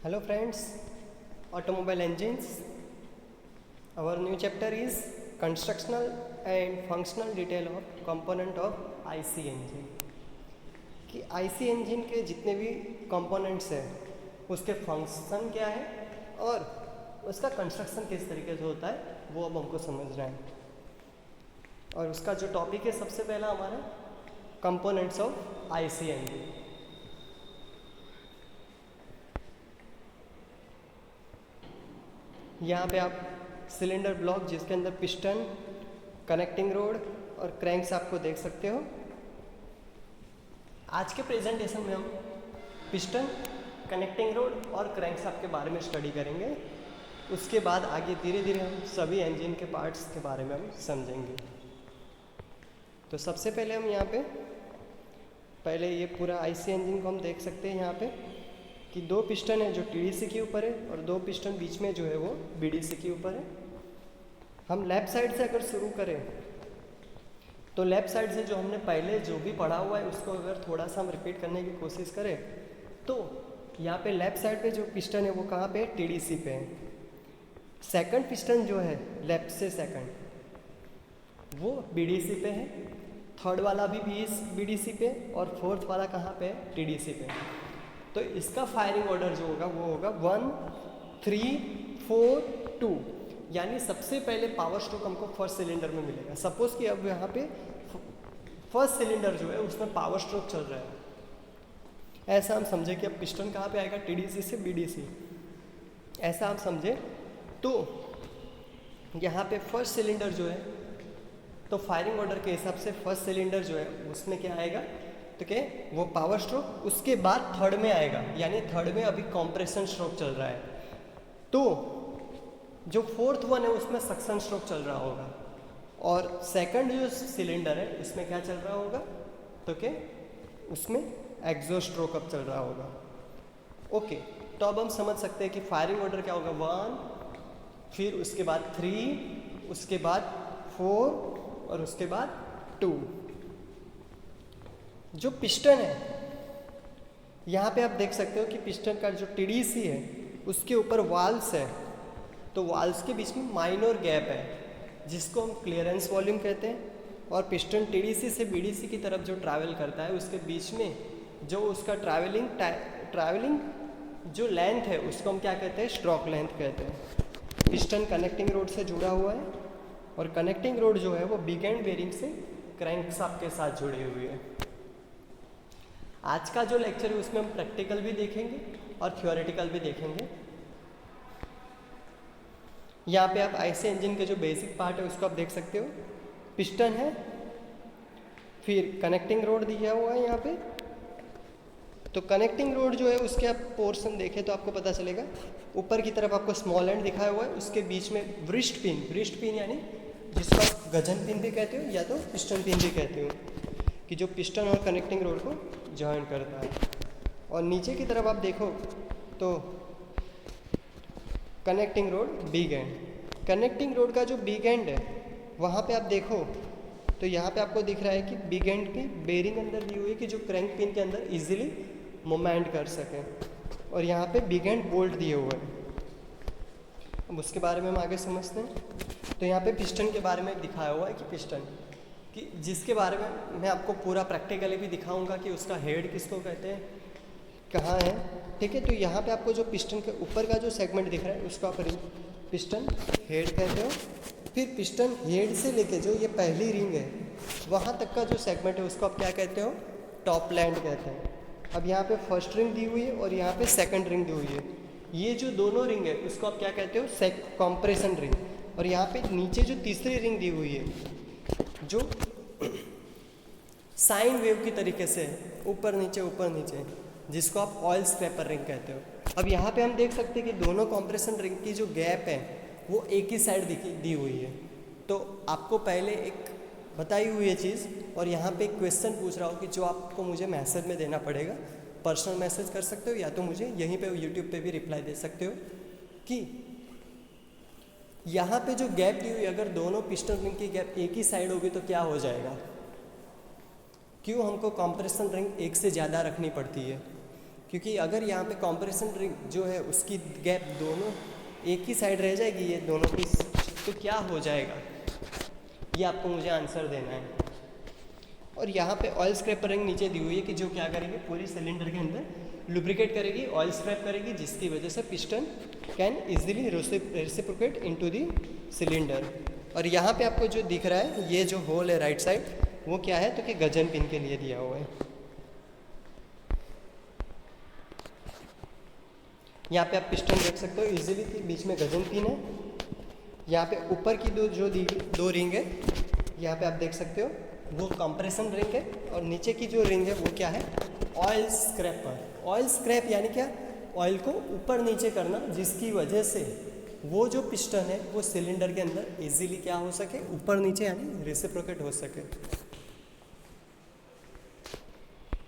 Hello friends, automobile engines. Our new chapter is constructional and functional detail of component of IC engine. कि IC engine के जितने भी components हैं उसके function क्या है और उसका कंस्ट्रक्शन किस तरीके से होता है वो अब हमको समझना है। और उसका जो टॉपिक है सबसे पहला हमारा कंपोनेंट्स ऑफ IC engine। यहाँ पे आप सिलेंडर ब्लॉक जिसके अंदर पिस्टन, कनेक्टिंग रोड और क्रैंक्स आपको देख सकते हो। आज के प्रेजेंटेशन में हम पिस्टन, कनेक्टिंग रोड और क्रैंक्स के बारे में स्टडी करेंगे। उसके बाद आगे धीरे धीरे हम सभी इंजन के पार्ट्स के बारे में हम समझेंगे। तो सबसे पहले हम यहाँ पे पहले ये पूरा आईसी इंजन को हम देख सकते हैं यहाँ पे कि दो पिस्टन है जो टीडीसी के ऊपर है और दो पिस्टन बीच में जो है वो बीडीसी के ऊपर है। हम लेफ़्ट साइड से अगर शुरू करें तो लेफ़्ट साइड से जो हमने पहले जो भी पढ़ा हुआ है उसको अगर थोड़ा सा हम रिपीट करने की कोशिश करें तो यहाँ पे लेफ़्ट साइड पे जो पिस्टन है वो कहाँ पे है? टीडीसी पे है। सेकंड पिस्टन जो है लेफ़्ट से सेकंड वो बीडीसी पे है, थर्ड वाला भी बीडीसी पे और फोर्थ वाला कहाँ पे है? टीडीसी पे। तो इसका फायरिंग ऑर्डर जो होगा वो होगा 1, 3, 4, 2, यानी सबसे पहले पावर स्ट्रोक हमको फर्स्ट सिलेंडर में मिलेगा। सपोज कि अब यहाँ पे फर्स्ट सिलेंडर जो है उसमें पावर स्ट्रोक चल रहा है। ऐसा हम समझे कि अब पिस्टन कहाँ पे आएगा? टीडीसी से बीडीसी। ऐसा आप समझे तो यहाँ पे फर्स्ट सिलेंडर जो है तो फायरिंग ऑर्डर के हिसाब से फर्स्ट सिलेंडर जो है उसमें क्या आएगा तो क्या वो पावर स्ट्रोक। उसके बाद थर्ड में आएगा, यानी थर्ड में अभी कंप्रेशन स्ट्रोक चल रहा है। तो जो फोर्थ वन है उसमें सक्शन स्ट्रोक चल रहा होगा और सेकंड जो सिलेंडर है इसमें क्या चल रहा होगा तो क्या उसमें एग्जॉस्ट स्ट्रोक अब चल रहा होगा। ओके, तो अब हम समझ सकते हैं कि फायरिंग ऑर्डर क्या होगा 1, फिर उसके बाद 3, उसके बाद 4 और उसके बाद 2। जो पिस्टन है यहाँ पे आप देख सकते हो कि पिस्टन का जो टीडीसी है उसके ऊपर वाल्व्स है। तो वाल्व्स के बीच में माइनर गैप है जिसको हम क्लियरेंस वॉल्यूम कहते हैं। और पिस्टन टीडीसी से बीडीसी की तरफ जो ट्रैवल करता है उसके बीच में जो उसका ट्रैवलिंग जो लेंथ है उसको हम क्या कहते हैं? स्ट्रोक लेंथ कहते हैं। पिस्टन कनेक्टिंग रोड से जुड़ा हुआ है और कनेक्टिंग रोड जो है वो बिग एंड बेरिंग से क्रैंकशाफ्ट के साथ जुड़ी हुई है। आज का जो लेक्चर है उसमें हम प्रैक्टिकल भी देखेंगे और थ्योरेटिकल भी देखेंगे। यहाँ पे आप आईसी इंजन के जो बेसिक पार्ट है उसको आप देख सकते हो। पिस्टन है, फिर कनेक्टिंग रोड दिया हुआ है यहाँ पे। तो कनेक्टिंग रोड जो है उसके आप पोर्शन देखें तो आपको पता चलेगा ऊपर की तरफ आपको स्मॉल एंड दिखाया हुआ है, उसके बीच में व्रिस्ट पिन यानी जिसको आप गजन पिन भी कहते हो या तो पिस्टन पिन भी कहते हो कि जो पिस्टन और कनेक्टिंग रोड को जॉइन करता है। और नीचे की तरफ आप देखो तो connecting road big and, connecting road का जो बिग एंड है वहाँ पे आप देखो तो यहाँ पे आपको दिख रहा है कि बिग एंड की बेरिंग अंदर दी हुई है कि जो क्रैंक पिन के अंदर इजीली मूवमेंट कर सके। और यहाँ पे बिग एंड बोल्ट दिए हुए हैं। अब उसके बारे में हम आगे समझते हैं। तो यहाँ पे पिस्टन के बारे में दिखाया हुआ है कि पिस्टन कि जिसके बारे में मैं आपको पूरा प्रैक्टिकली भी दिखाऊंगा कि उसका हेड किसको कहते हैं, कहाँ है। ठीक है, तो यहाँ पे आपको जो पिस्टन के ऊपर का जो सेगमेंट दिख रहा है उसको आप पिस्टन हेड कहते हो। फिर पिस्टन हेड से लेके जो ये पहली रिंग है वहाँ तक का जो सेगमेंट है उसको आप क्या कहते हो? टॉप लैंड कहते हैं। अब यहाँ पे फर्स्ट रिंग दी हुई है और यहाँ पे सेकंड रिंग दी हुई है। ये जो दोनों रिंग है उसको आप क्या कहते हो? Compression ring. और यहाँ पे नीचे जो तीसरी रिंग दी हुई है जो साइन वेव की तरीके से ऊपर नीचे जिसको आप ऑयल स्क्रैपर रिंग कहते हो। अब यहाँ पे हम देख सकते हैं कि दोनों कॉम्प्रेशन रिंग की जो गैप है वो एक ही साइड दी हुई है। तो आपको पहले एक बताई हुई है चीज़ और यहाँ पे एक क्वेश्चन पूछ रहा हो कि जो आपको मुझे मैसेज में देना पड़ेगा। पर्सनल मैसेज कर सकते हो या तो मुझे यहीं पे यूट्यूब पे भी रिप्लाई दे सकते हो कि यहाँ पे जो गैप दी हुई अगर दोनों पिस्टन रिंग की गैप एक ही साइड होगी तो क्या हो जाएगा? क्यों हमको कंप्रेशन रिंग एक से ज़्यादा रखनी पड़ती है? क्योंकि अगर यहाँ पे कंप्रेशन रिंग जो है उसकी गैप दोनों एक ही साइड रह जाएगी, ये दोनों पीस, तो क्या हो जाएगा, ये आपको मुझे आंसर देना है। और यहाँ पे ऑयल स्क्रैपर रिंग नीचे दी हुई है कि जो क्या करेगी, पूरी सिलेंडर के अंदर लुब्रिकेट करेगी, ऑयल स्क्रैप करेगी, जिसकी वजह से piston can easily reciprocate into the cylinder. और यहाँ पे आपको जो दिख रहा है ये जो होल है राइट साइड, वो क्या है, तो कि गजन पिन के लिए दिया हुआ है। यहाँ पे आप पिस्टन देख सकते हो इजीली कि बीच में गजन पिन है। यहाँ पे ऊपर की दो रिंग है, यहाँ पे आप देख सकते हो वो कंप्रेशन रिंग है, और नीचे की जो रिंग है वो क्या है, ऑयल स्क्रैपर। ऑयल स्क्रैप यानी क्या, ऑयल को ऊपर नीचे करना, जिसकी वजह से वो जो पिस्टन है वो सिलेंडर के अंदर इजीली क्या हो सके, ऊपर नीचे यानी रेसिप्रोकेट हो सके।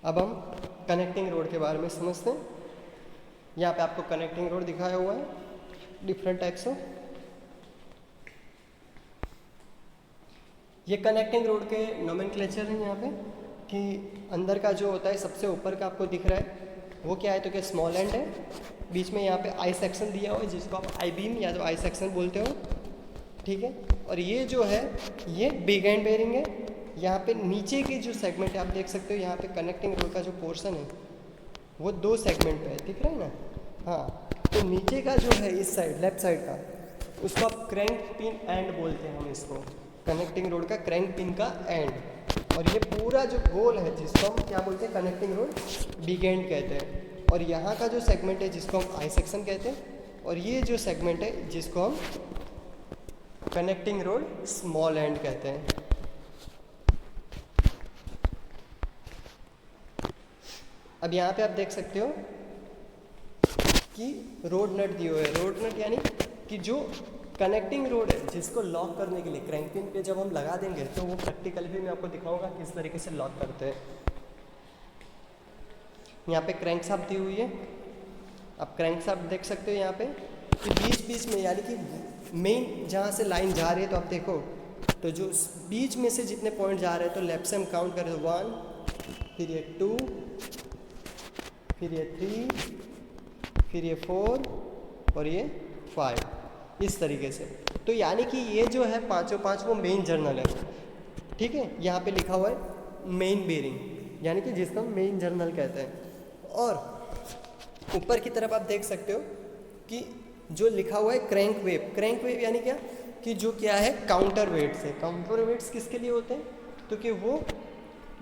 अब हम कनेक्टिंग रोड के बारे में समझते हैं। यहाँ पे आपको कनेक्टिंग रोड दिखाया हुआ है डिफरेंट टाइप्स ऑफ। ये कनेक्टिंग रोड के नोमेनक्लेचर है यहाँ पे, कि अंदर का जो होता है सबसे ऊपर का आपको दिख रहा है वो क्या है, तो क्या स्मॉल एंड है, बीच में यहाँ पे आई सेक्शन दिया हुआ है जिसको आप आई बीम या तो आई सेक्शन बोलते हो, ठीक है। और ये जो है ये बिग एंड बेरिंग है। यहाँ पे नीचे के जो सेगमेंट है आप देख सकते हो, यहाँ पे कनेक्टिंग रोड का जो पोर्शन है वो 2 सेगमेंट पे है, दिख रहा है ना। हाँ, तो नीचे का जो है इस साइड लेफ्ट साइड का, उसको आप क्रैंक पिन एंड बोलते हैं हम इसको, कनेक्टिंग रोड का क्रैंक पिन का एंड। और ये पूरा जो गोल है जिसको हम क्या बोलते हैं, कनेक्टिंग रोड बिग एंड कहते हैं। और यहाँ का जो सेगमेंट है जिसको हम आई सेक्शन कहते हैं, और ये जो सेगमेंट है जिसको हम कनेक्टिंग रोड स्मॉल एंड कहते हैं। अब यहाँ पे आप देख सकते हो कि रोड नट दिए हुए है। रोड नट यानी कि जो कनेक्टिंग रोड है जिसको लॉक करने के लिए क्रैंक पिन पे जब हम लगा देंगे तो वो प्रैक्टिकल भी मैं आपको दिखाऊंगा किस तरीके से लॉक करते हैं। यहाँ पे क्रैंक शाफ्ट दी हुई है, आप क्रैंक शाफ्ट देख सकते हो यहाँ पे कि बीच बीच में यानी कि मेन जहाँ से लाइन जा रही है तो आप देखो तो जो बीच में से जितने पॉइंट जा रहे हैं तो लेफ्ट से हम काउंट करें तो 1, फिर ये 2, फिर ये 3, फिर ये 4 और ये 5, इस तरीके से। तो यानी कि ये जो है पाँचों पाँच वो मेन जर्नल है, ठीक है। यहाँ पे लिखा हुआ है मेन बेरिंग यानी कि जिसको हम मेन जर्नल कहते हैं। और ऊपर की तरफ आप देख सकते हो कि जो लिखा हुआ है क्रैंक वेव। क्रैंक वेव यानी क्या कि जो क्या है काउंटर वेट्स है। काउंटर वेट्स किसके लिए होते हैं, तो कि वो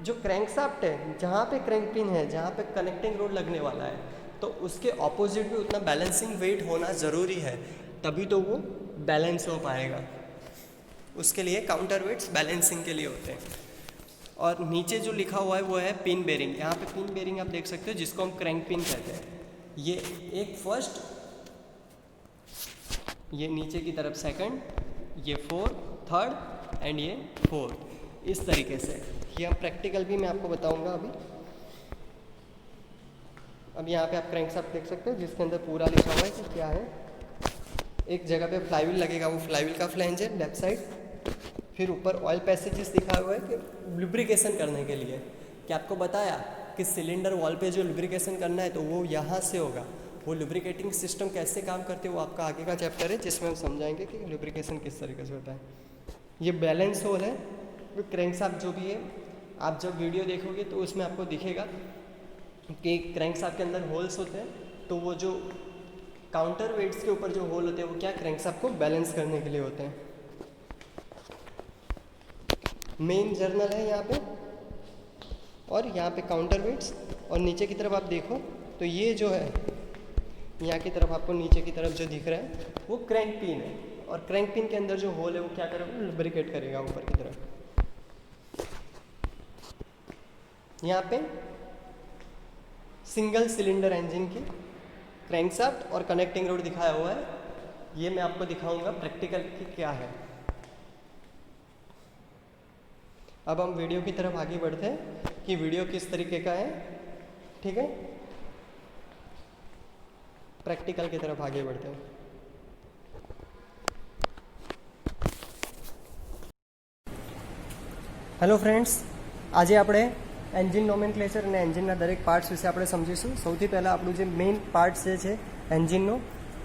जो क्रैंक शाफ्ट है जहाँ पे क्रैंक पिन है, जहाँ पे कनेक्टिंग रोड लगने वाला है, तो उसके ऑपोजिट भी उतना बैलेंसिंग वेट होना ज़रूरी है, तभी तो वो बैलेंस हो पाएगा। उसके लिए काउंटर वेट्स बैलेंसिंग के लिए होते हैं। और नीचे जो लिखा हुआ है वो है पिन बेरिंग। यहाँ पे पिन बेरिंग आप देख सकते हो जिसको हम क्रैंक पिन कहते हैं। ये एक फर्स्ट, ये नीचे की तरफ सेकंड, ये 4, थर्ड एंड ये 4, इस तरीके से। ये हम प्रैक्टिकल भी मैं आपको बताऊंगा अभी। अब यहाँ पे आप क्रैंक शाफ्ट देख सकते हो जिसके अंदर पूरा लिखा हुआ है कि क्या है। एक जगह पे फ्लाईव्हील लगेगा, वो फ्लाईव्हील का फ्लैंज है लेफ्ट साइड। फिर ऊपर ऑयल पैसेजेस दिखा हुआ है कि लुब्रिकेशन करने के लिए। क्या आपको बताया कि सिलेंडर वॉल पे जो लुब्रिकेशन करना है तो वो यहाँ से होगा। वो लुब्रिकेटिंग सिस्टम कैसे काम करते हैं वो आपका आगे का चैप्टर है जिसमें हम समझाएंगे कि लुब्रिकेशन किस तरीके से होता है। ये बैलेंस होल है, क्रैंक शाफ्ट जो भी है आप जब वीडियो देखोगे तो उसमें आपको दिखेगा कि क्रैंक शाफ्ट के अंदर होल्स होते हैं, तो वो जो काउंटर वेट्स के ऊपर जो होल होते हैं वो क्या क्रैंक शाफ्ट को बैलेंस करने के लिए होते हैं। मेन जर्नल है यहाँ पे, और यहाँ पे काउंटर वेट्स, और नीचे की तरफ आप देखो तो ये जो है यहाँ की तरफ आपको नीचे की तरफ जो दिख रहा है वो क्रैंक पिन है। और क्रैंक पिन के अंदर जो होल है वो क्या करेगा, लुब्रिकेट करेगा ऊपर की तरफ। यहाँ पे सिंगल सिलेंडर इंजन की क्रैंकशाफ्ट और कनेक्टिंग रोड दिखाया हुआ है। ये मैं आपको दिखाऊंगा प्रैक्टिकल की क्या है। अब हम वीडियो की तरफ आगे बढ़ते हैं कि वीडियो किस तरीके का है, ठीक है। प्रैक्टिकल की तरफ आगे बढ़ते हैं। हेलो फ्रेंड्स, આજે આપણે એન્જિન નોમેનક્લેચર અને એન્જિનના દરેક પાર્ટ્સ વિશે આપણે સમજીશું. સૌથી પહેલાં આપણું જે મેઇન પાર્ટ જે છે એન્જિનનો,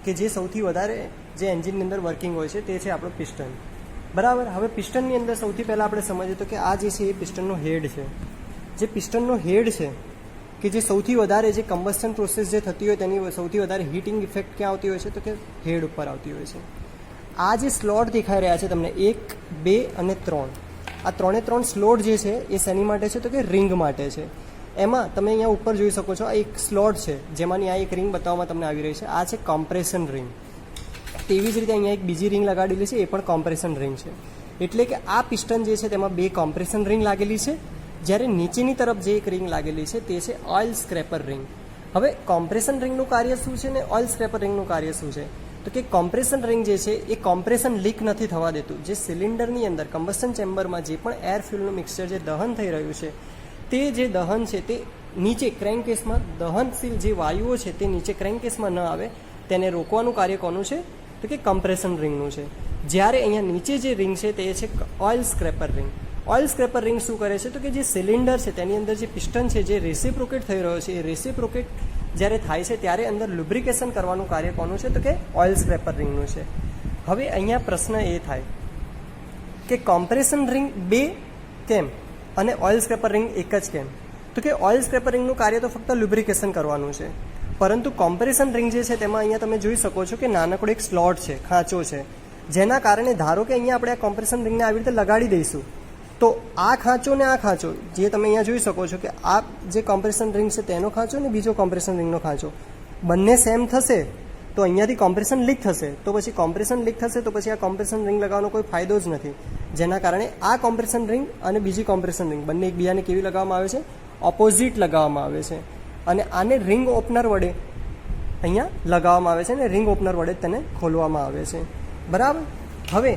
કે જે સૌથી વધારે જે એન્જિનની અંદર વર્કિંગ હોય છે તે છે આપણો પિસ્ટન. બરાબર. હવે પિસ્ટનની અંદર સૌથી પહેલાં આપણે સમજીએ તો કે આ જે છે એ પિસ્ટનનો હેડ છે. જે પિસ્ટનનો હેડ છે કે જે સૌથી વધારે જે કમ્બસ્ટન પ્રોસેસ જે થતી હોય તેની સૌથી વધારે હીટિંગ ઇફેક્ટ ક્યાં આવતી હોય છે તો કે હેડ ઉપર આવતી હોય છે. આ જે સ્લોટ દેખાઈ રહ્યા છે તમને 1, 2 અને 3, આ 3 સ્લોટ જે છે એ શેની માટે છે તો કે રિંગ માટે છે. એમાં તમે અહીંયા ઉપર જોઈ શકો છો આ એક સ્લોટ છે જેમાંની આ એક રિંગ બતાવવામાં તમને આવી રહી છે. આ છે કોમ્પ્રેશન રિંગ. તેવી જ રીતે અહીંયા એક બીજી રિંગ લગાડેલી છે, એ પણ કોમ્પ્રેશન રિંગ છે. એટલે કે આ પિસ્ટન જે છે તેમાં 2 કોમ્પ્રેશન રિંગ લાગેલી છે, જ્યારે નીચેની તરફ જે એક રિંગ લાગેલી છે તે છે ઓઇલ સ્ક્રેપર રિંગ. હવે કોમ્પ્રેશન રિંગનું કાર્ય શું છે ને ઓઇલ સ્ક્રેપર રિંગનું કાર્ય શું છે તો કે કોમ્પ્રેશન રિંગ જે છે એ કોમ્પ્રેશન લીક નથી થવા દેતું. જે સિલિન્ડરની અંદર કમ્બસ્ટન ચેમ્બરમાં જે પણ એર ફ્યુલનું મિક્સચર જે દહન થઈ રહ્યું છે તે જે દહન છે તે નીચે ક્રેન્કકેસમાં દહનશીલ જે વાયુઓ છે તે નીચે ક્રેન્કકેસમાં ન આવે તેને રોકવાનું કાર્ય કોનું છે તો કે કમ્પ્રેશન રિંગનું છે. જ્યારે અહીંયા નીચે જે રિંગ છે તે છે oil scraper ring. Oil scraper ring શું કરે છે તો કે જે સિલિન્ડર છે તેની અંદર જે પિસ્ટન છે જે રેસિપ્રોકેટ થઈ રહ્યો છે એ રેસિપ્રોકેટ જ્યારે થાય છે ત્યારે અંદર લુબ્રિકેશન કરવાનું કાર્ય કોનું છે તો કે ઓઇલ સ્ક્રેપર રિંગનું છે. હવે અહીંયા પ્રશ્ન એ થાય કે કોમ્પ્રેશન રિંગ 2 કેમ અને ઓઇલ સ્ક્રેપર રિંગ એક જ કેમ? તો કે ઓઇલ સ્ક્રેપર રિંગનું કાર્ય તો ફક્ત લુબ્રિકેશન કરવાનું છે, પરંતુ કોમ્પ્રેશન રિંગ જે છે તેમાં અહીંયા તમે જોઈ શકો છો કે નાનકડો એક સ્લોટ છે, ખાંચો છે, જેના કારણે ધારો કે અહીંયા આપણે આ કોમ્પ્રેશન રિંગને આવી રીતે લગાડી દઈશું તો આ ખાંચો ને આ ખાંચો જે તમે અહીંયા જોઈ શકો છો કે આ જે કોમ્પ્રેશન રિંગ છે તેનો ખાંચો ને બીજો કોમ્પ્રેશન રિંગનો ખાંચો બંને સેમ થશે તો અહીંયાથી કોમ્પ્રેશન લીક થશે. તો પછી કોમ્પ્રેશન લીક થશે તો પછી આ કોમ્પ્રેશન રિંગ લગાવવાનો કોઈ ફાયદો જ નથી. જેના કારણે આ કોમ્પ્રેશન રિંગ અને બીજી કોમ્પ્રેશન રિંગ બંને એકબીજાને કેવી લગાવવામાં આવે છે? ઓપોઝિટ લગાવવામાં આવે છે. અને આને રિંગ ઓપનર વડે અહીંયા લગાવવામાં આવે છે અને રિંગ ઓપનર વડે તેને ખોલવામાં આવે છે. બરાબર. હવે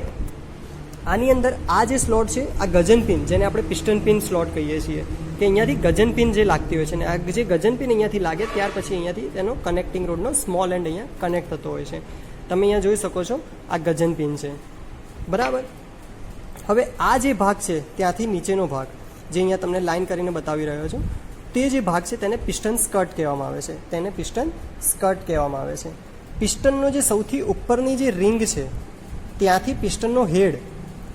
આની અંદર આ જે સ્લોટ છે આ ગજન પિન, જેને આપણે પિસ્ટન પિન સ્લોટ કહીએ છીએ, કે અહીંયાથી ગજન પિન જે લાગતી હોય છે અને આ જે ગજન પિન અહીંયાથી લાગે ત્યાર પછી અહીંયાથી તેનો કનેક્ટિંગ રોડનો સ્મોલ એન્ડ અહીંયા કનેક્ટ થતો હોય છે. તમે અહીંયા જોઈ શકો છો આ ગજન પિન છે. બરાબર. હવે આ જે ભાગ છે ત્યાંથી નીચેનો ભાગ જે અહીંયા તમને લાઈન કરીને બતાવી રહ્યો છું તે જે ભાગ છે તેને પિસ્ટન સ્કર્ટ કહેવામાં આવે છે. તેને પિસ્ટન સ્કર્ટ કહેવામાં આવે છે. પિસ્ટનનો જે સૌથી ઉપરની જે રિંગ છે ત્યાંથી પિસ્ટનનો હેડ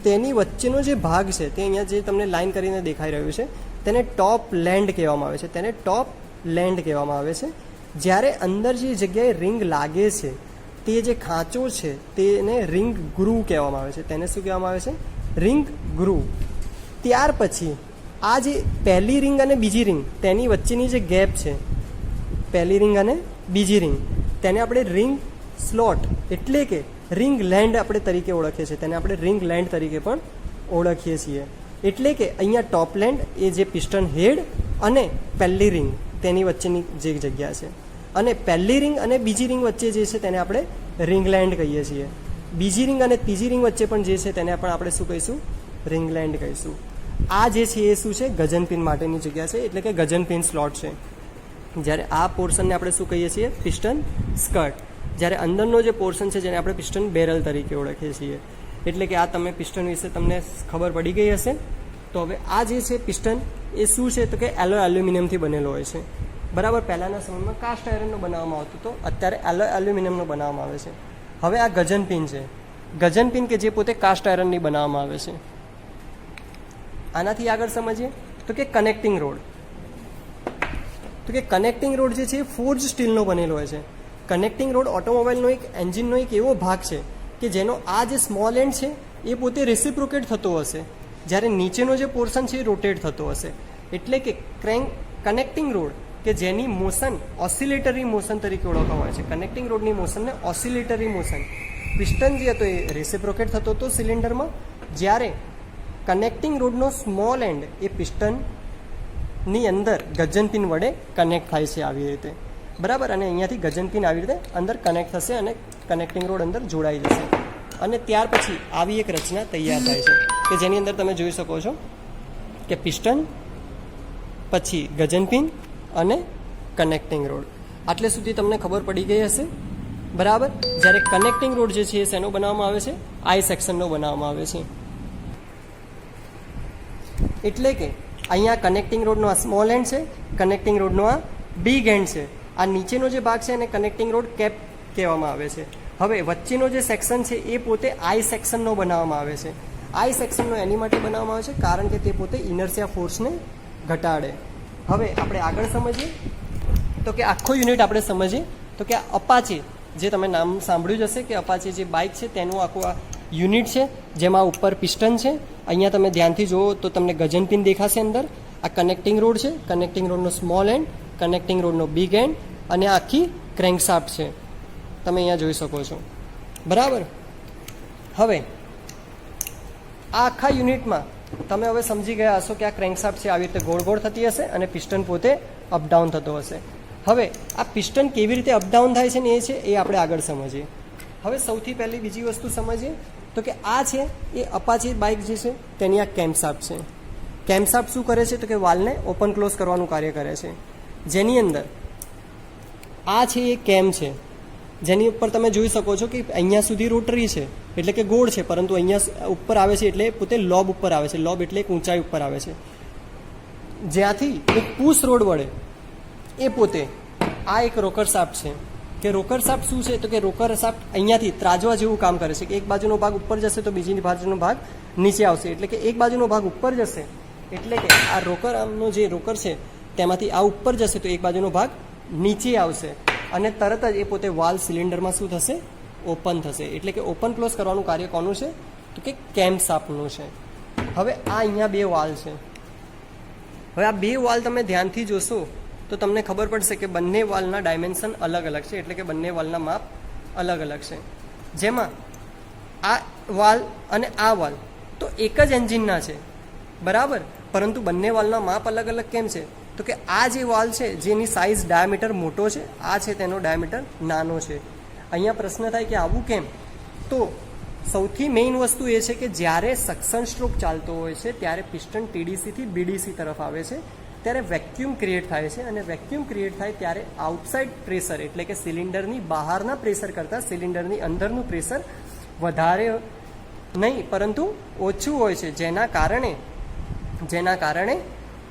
તેની વચ્ચેનો જે ભાગ છે તે અહીંયા જે તમને લાઈન કરીને દેખાઈ રહ્યું છે તેને ટોપ લેન્ડ કહેવામાં આવે છે. તેને ટોપ લેન્ડ કહેવામાં આવે છે. જ્યારે અંદર જે જગ્યાએ રિંગ લાગે છે તે જે ખાંચો છે તેને રિંગ ગ્રુવ કહેવામાં આવે છે. તેને શું કહેવામાં આવે છે? Ring groove. ત્યાર પછી આ જે પહેલી રિંગ અને બીજી રિંગ તેની વચ્ચેની જે ગેપ છે, પહેલી રિંગ અને બીજી રિંગ, તેને આપણે રિંગ સ્લોટ એટલે કે રિંગ લેન્ડ આપણે તરીકે ઓળખીએ છીએ. તેને આપણે રિંગ લેન્ડ તરીકે પણ ઓળખીએ છીએ. એટલે કે અહીંયા ટોપ લેન્ડ એ જે પિસ્ટન હેડ અને પહેલી રિંગ તેની વચ્ચેની જે જગ્યા છે, અને પહેલી રિંગ અને બીજી રિંગ વચ્ચે જે છે તેને આપણે રિંગ લેન્ડ કહીએ છીએ. બીજી રિંગ અને ત્રીજી રિંગ વચ્ચે પણ જે છે તેને પણ આપણે શું કહીશું? રિંગ લેન્ડ કહીશું. આ જે છે એ શું છે? ગજન પિન માટેની જગ્યા છે, એટલે કે ગજન પિન સ્લોટ છે. જ્યારે આ પોર્શનને આપણે શું કહીએ છીએ? Piston skirt. જ્યારે અંદરનો જે પોર્શન છે જેને આપણે પિસ્ટન બેરલ તરીકે ઓળખીએ છીએ. એટલે કે આ તમે પિસ્ટન વિશે તમને ખબર પડી ગઈ હશે. તો હવે આ જે છે પિસ્ટન એ શું છે તો કે એલ્યુમિનિયમથી બનેલો હોય છે. બરાબર. પહેલાંના સમયમાં કાસ્ટ આયરનનો બનાવવામાં આવતો હતો, અત્યારે એલ્યુમિનિયમનો બનાવવામાં આવે છે. હવે આ ગજન પિન છે. ગજન પિન કે જે પોતે કાસ્ટ આયરનની બનાવવામાં આવે છે. આનાથી આગળ સમજીએ તો કે કનેક્ટિંગ રોડ. તો કે કનેક્ટિંગ રોડ જે છે એ ફોર્જ સ્ટીલનો બનેલો હોય છે. કનેક્ટિંગ રોડ ઓટોમોબાઈલનો એક એન્જિનનો એક એવો ભાગ છે કે જેનો આ જે સ્મોલ એન્ડ છે એ પોતે રેસિપ્રોકેટ થતો હશે, જ્યારે નીચેનો જે પોર્શન છે એ રોટેટ થતો હશે. એટલે કે કનેક્ટિંગ રોડ કે જેની મોશન ઓસિલેટરી મોશન તરીકે ઓળખવામાં આવે છે. કનેક્ટિંગ રોડની મોશનને ઓસિલેટરી મોશન. પિસ્ટન જે હતો એ રેસિપ્રોકેટ થતો હતો સિલિન્ડરમાં, જ્યારે કનેક્ટિંગ રોડનો સ્મોલ એન્ડ એ પિસ્ટનની અંદર ગજન પિન વડે કનેક્ટ થાય છે આવી રીતે. બરાબર. અને અહીંયાથી ગજન પિન આવી રીતે અંદર કનેક્ટ થશે અને કનેક્ટિંગ રોડ અંદર જોડાઈ જશે. અને ત્યાર પછી આવી એક રચના તૈયાર થાય છે કે જેની અંદર તમે જોઈ શકો છો કે પિસ્ટન, પછી ગજન પિન અને કનેક્ટિંગ રોડ. આટલે સુધી તમને ખબર પડી ગઈ હશે. બરાબર. જ્યારે કનેક્ટિંગ રોડ જે છે એ શેનો બનાવવામાં આવે છે? આઈ સેક્શનનો બનાવવામાં આવે છે. એટલે કે અહીંયા કનેક્ટિંગ રોડનો આ સ્મોલ એન્ડ છે, કનેક્ટિંગ રોડનો આ બિગ એન્ડ છે. આ નીચેનો જે ભાગ છે એને કનેક્ટિંગ રોડ કેપ કહેવામાં આવે છે. હવે વચ્ચેનો જે સેક્શન છે એ પોતે આઈ સેક્શનનો બનાવવામાં આવે છે. આઈ સેક્શનનો એની માટે બનાવવામાં આવે છે કારણ કે તે પોતે ઇનર્શિયા ફોર્સને ઘટાડે. હવે આપણે આગળ સમજીએ તો કે આખો યુનિટ આપણે સમજીએ તો કે અપાચે, જે તમે નામ સાંભળ્યું જ હશે કે અપાચે જે બાઇક છે તેનું આખું આ યુનિટ છે, જેમાં ઉપર પિસ્ટન છે. અહીંયા તમે ધ્યાનથી જુઓ તો તમને ગજનપિન દેખાશે અંદર. આ કનેક્ટિંગ રોડ છે, કનેક્ટિંગ રોડનો સ્મોલ એન્ડ, કનેક્ટિંગ રોડનો બિગ એન્ડ અને આખી ક્રેન્કશાફ્ટ છે, તમે અહીંયા જોઈ શકો છો. બરાબર. હવે આ આખા યુનિટમાં તમે હવે સમજી ગયા હશો કે આ ક્રેન્કશાફ્ટ છે આવી રીતે ગોળ ગોળ થતી હશે અને પિસ્ટન પોતે અપડાઉન થતો હશે. હવે આ પિસ્ટન કેવી રીતે અપડાઉન થાય છે ને એ આપણે આગળ સમજીએ. હવે સૌથી પહેલી બીજી વસ્તુ સમજીએ તો કે આ છે એ અપાચે બાઇક જે છે તેની આ કેમ્પશાફ્ટ છે. કેમ્પશાફ્ટ શું કરે છે તો કે વાલ્વને ઓપન ક્લોઝ કરવાનું કાર્ય કરે છે. જેની અંદર આ છે એ કેમ છે, જેની ઉપર તમે જોઈ શકો છો કે અહીંયા સુધી રોટરી છે એટલે કે ગોળ છે, પરંતુ અહીંયા ઉપર આવે છે એટલે પોતે લોબ ઉપર આવે છે. લોબ એટલે એક ઊંચાઈ ઉપર આવે છે, જ્યાંથી એક પુશ રોડ વડે એ પોતે આ એક રોકર શાફ્ટ છે. કે રોકર શાફ્ટ શું છે તો કે રોકર શાફ્ટ અહીંયાથી ત્રાજવા જેવું કામ કરે છે કે એક બાજુનો ભાગ ઉપર જશે તો બીજી બાજુનો ભાગ નીચે આવશે. એટલે કે એક બાજુનો ભાગ ઉપર જશે એટલે કે આ રોકર આમનો જે રોકર છે તેમાંથી આ ઉપર જશે તો એક બાજુનો ભાગ નીચે આવશે અને તરત જ એ પોતે વાલ સિલિન્ડરમાં શું થશે, ઓપન થશે. એટલે કે ઓપન ક્લોઝ કરવાનું કાર્ય કોનું છે તો કે કેમ્પશાફ્ટનું છે. હવે આ અહીંયા બે વાલ છે. હવે આ બે વાલ તમે ધ્યાનથી જોશો તો તમને ખબર પડશે કે બંને વાલના ડાયમેન્શન અલગ અલગ છે, એટલે કે બંને વાલના માપ અલગ અલગ છે. જેમાં આ વાલ અને આ વાલ તો એક જ એન્જિનના છે, બરાબર, પરંતુ બંને વાલના માપ અલગ અલગ કેમ છે તો કે આ જે વાલ છે જેની સાઇઝ ડાયામીટર મોટો છે, આ છે તેનો ડાયામીટર નાનો છે. અહીંયા પ્રશ્ન થાય કે આવું કેમ? તો સૌથી મેઇન વસ્તુ એ છે કે જ્યારે સક્શન સ્ટ્રોક ચાલતો હોય છે ત્યારે પિસ્ટન ટીડીસીથી બીડીસી તરફ આવે છે, ત્યારે વેક્યુમ ક્રિએટ થાય છે અને વેક્યુમ ક્રિએટ થાય ત્યારે આઉટસાઇડ પ્રેશર એટલે કે સિલિન્ડરની બહારના પ્રેશર કરતાં સિલિન્ડરની અંદરનું પ્રેશર વધારે નહીં પરંતુ ઓછું હોય છે, જેના કારણે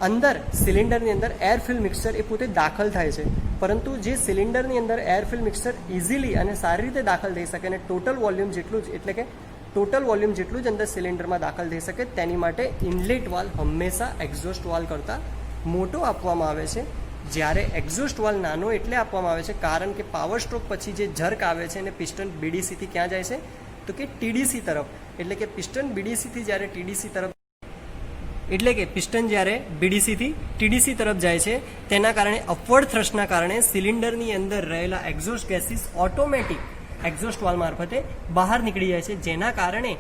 અંદર સિલિન્ડરની અંદર એરફિલ મિક્સચર એ પોતે દાખલ થાય છે. પરંતુ જે સિલિન્ડરની અંદર એરફિલ મિક્સચર ઇઝીલી અને સારી રીતે દાખલ થઈ શકે અને ટોટલ વોલ્યુમ જેટલું જ એટલે કે ટોટલ વોલ્યુમ જેટલું જ અંદર સિલિન્ડરમાં દાખલ થઈ શકે તેની માટે ઇનલેટ વાલ્વ હંમેશા એક્ઝોસ્ટ વાલ્વ કરતાં મોટો આપવામાં આવે છે. જ્યારે એક્ઝોસ્ટ વાલ્વ નાનો એટલે આપવામાં આવે છે કારણ કે પાવર સ્ટ્રોક પછી જે જર્ક આવે છે અને પિસ્ટન બીડીસીથી ક્યાં જાય છે તો કે ટીડીસી તરફ. એટલે કે પિસ્ટન બીડીસીથી જ્યારે ટીડીસી તરફ ટીડીસી તરફ જાય છે તેના કારણે અપવર્ડ થ્રસ્ટના કારણે સિલિન્ડરની અંદર રહેલા exhaust gases automatic exhaust valve મારફતે બહાર નીકળી જાય છે, જેના કારણે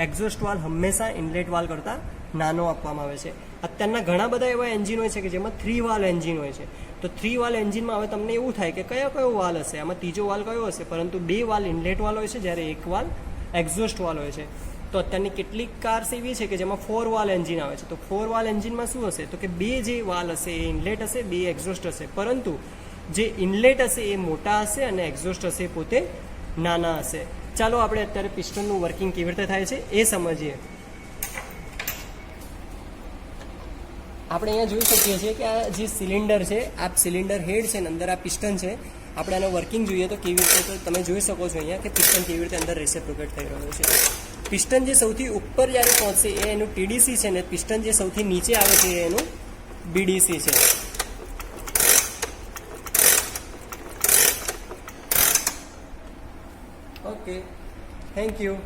એક્ઝોસ્ટ વાલ્વ હંમેશા ઇનલેટ વાલ્વ કરતાં નાનો આપવામાં આવે છે. અત્યારના ઘણા બધા એવા એન્જિન હોય છે કે જેમાં 3 વાલ્વ એન્જિન હોય છે. તો 3 વાલ્વ એન્જિનમાં હવે તમને એવું થાય કે કયો વાલ્વ હશે, આમાં ત્રીજો વાલ્વ કયો હશે, પરંતુ 2 વાલ્વ ઇનલેટ વાલ્વ હોય છે જ્યારે 1 વાલ્વ એક્ઝોસ્ટ વાલ્વ હોય છે. તો અત્યારની કેટલીક કાર્સ એવી છે કે જેમાં 4 વાલ્વ એન્જિન આવે છે. તો 4 વાલ્વ એન્જિનમાં શું હશે તો કે 2 જે વાલ્વ હશે એ ઇનલેટ હશે, 2 એક્ઝોસ્ટ હશે, પરંતુ જે ઇનલેટ હશે એ મોટા હશે અને એક્ઝોસ્ટ હશે પોતે નાના હશે. ચાલો આપણે અત્યારે પિસ્ટનનું વર્કિંગ કેવી રીતે થાય છે એ સમજીએ. આપણે અહીંયા જોઈ શકીએ છીએ કે આ જે સિલિન્ડર છે, આ સિલિન્ડર હેડ છે અને અંદર આ પિસ્ટન છે. આપણે આનો વર્કિંગ જોઈએ તો કેવી રીતે, તો તમે જોઈ શકો છો અહીંયા કે પિસ્ટન કેવી રીતે અંદર રેસિપ્રોકેટ થઈ રહ્યું છે. પિસ્ટન જે સૌથી ઉપર જ્યારે પહોંચશે એ એનું ટીડીસી છે ને પિસ્ટન જે સૌથી નીચે આવે છે એ એનું બીડીસી છે. Okay, thank you.